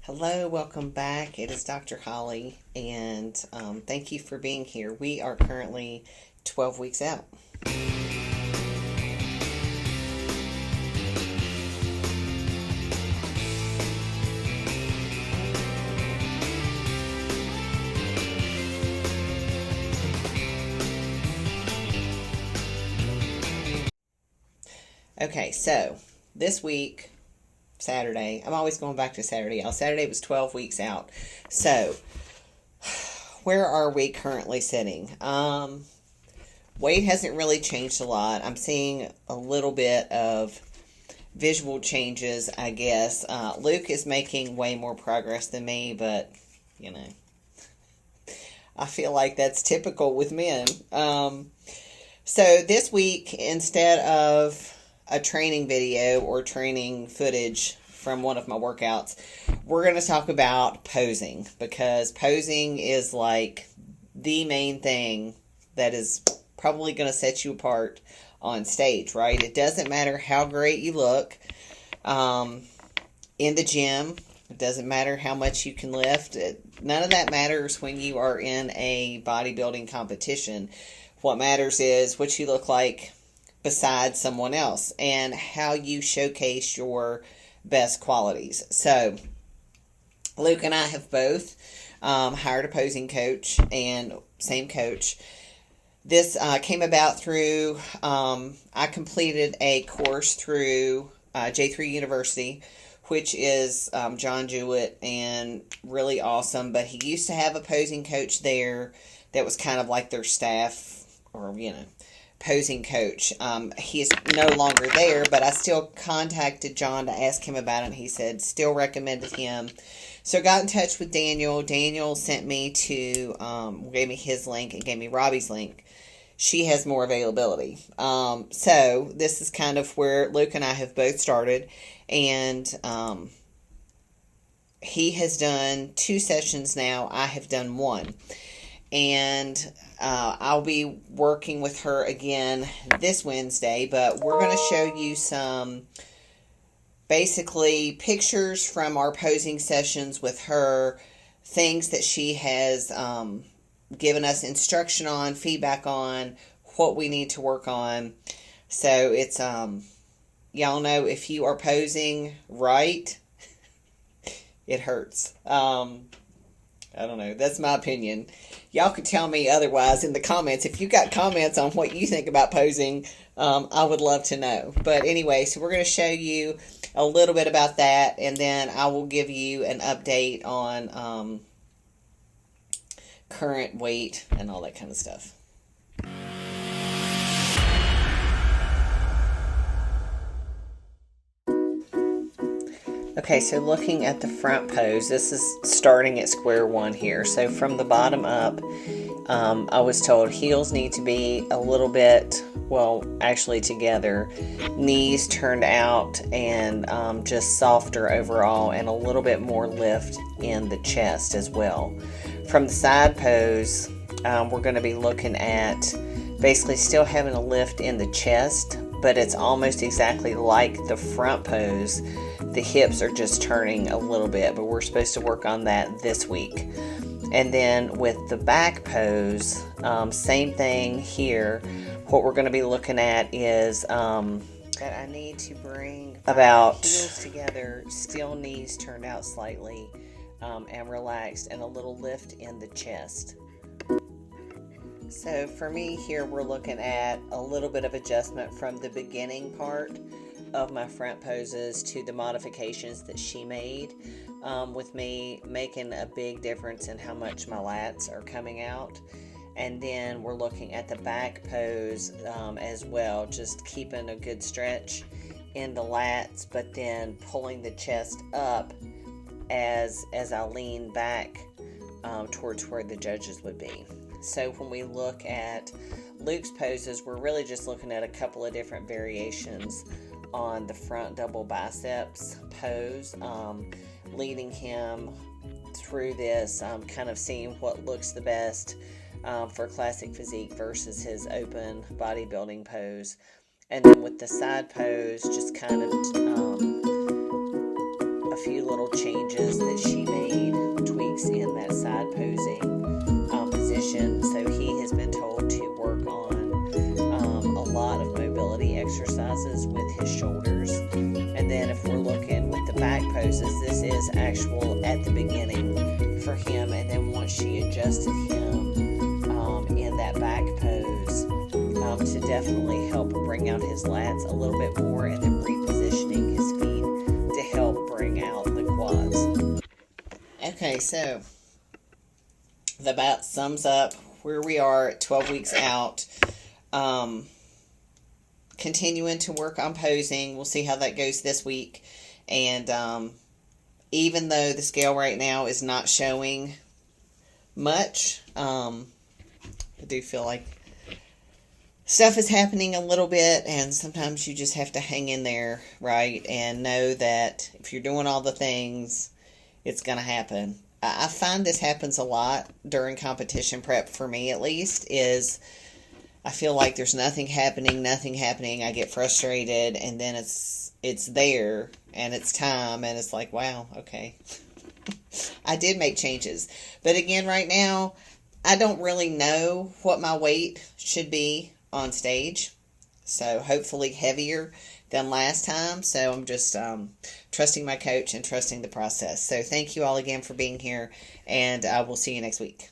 Hello, welcome back. It is Dr. Holly, and thank you for being here. We are currently 12 weeks out. Okay, so this week, Saturday, I'm always going back to Saturday. Saturday was 12 weeks out. So, where are we currently sitting? Weight hasn't really changed a lot. I'm seeing a little bit of visual changes, I guess. Luke is making way more progress than me, but, I feel like that's typical with men. So this week, instead of a training video or training footage from one of my workouts, we're going to talk about posing, because posing is like the main thing that is probably going to set you apart on stage, right? It doesn't matter how great you look in the gym. It doesn't matter how much you can lift. None of that matters when you are in a bodybuilding competition. What matters is what you look like beside someone else and how you showcase your best qualities. So Luke and I have both hired a posing coach, and same coach. This came about through, I completed a course through J3 University, which is John Jewett, and really awesome. But he used to have a posing coach there that was kind of like their staff, or, posing coach. He's no longer there, but I still contacted John to ask him about it, and he said still recommended him. So I got in touch with Daniel. Daniel sent me to, gave me his link and gave me Robbie's link. She has more availability. So this is kind of where Luke and I have both started, and he has done 2 sessions now. I have done 1. And I'll be working with her again this Wednesday, but we're going to show you some basically pictures from our posing sessions with her, things that she has given us instruction on, feedback on, what we need to work on. So it's, y'all know, if you are posing right, it hurts. I don't know. That's my opinion. Y'all could tell me otherwise in the comments. If you got comments on what you think about posing, I would love to know. But anyway, so we're going to show you a little bit about that, and then I will give you an update on current weight and all that kind of stuff. Okay, so looking at the front pose, this is starting at square one here. So from the bottom up, I was told heels need to be a little bit, well, actually together, knees turned out, and just softer overall, and a little bit more lift in the chest as well. From the side pose, we're going to be looking at basically still having a lift in the chest, but it's almost exactly like the front pose. The hips are just turning a little bit, but we're supposed to work on that this week. And then with the back pose, same thing here. What we're going to be looking at is that I need to bring about heels together, still knees turned out slightly, and relaxed, and a little lift in the chest. So for me here, we're looking at a little bit of adjustment from the beginning part of my front poses to the modifications that she made, with me making a big difference in how much my lats are coming out. And then we're looking at the back pose as well, just keeping a good stretch in the lats, but then pulling the chest up as I lean back towards where the judges would be. So when we look at Luke's poses, we're really just looking at a couple of different variations on the front double biceps pose, leading him through this, kind of seeing what looks the best for classic physique versus his open bodybuilding pose. And then with the side pose, just kind of a few little changes that she made, tweaks in that side posing position. So he has been told to work on a lot of mobility exercises with his shoulders. And then if we're looking with the back poses, this is actual at the beginning for him. And then once she adjusted him in that back pose to definitely help bring out his lats a little bit more, and then repositioning his feet to help bring out the quads. Okay, so that about sums up where we are at 12 weeks out. Continuing to work on posing. We'll see how that goes this week. And even though the scale right now is not showing much, I do feel like stuff is happening a little bit, and sometimes you just have to hang in there, right? And know that if you're doing all the things, it's going to happen. I find this happens a lot during competition prep, for me at least, is I feel like there's nothing happening. I get frustrated, and then it's there, and it's time, and it's like, wow, okay. I did make changes. But again, right now, I don't really know what my weight should be on stage. So hopefully heavier than last time. So I'm just trusting my coach and trusting the process. So thank you all again for being here, and I will see you next week.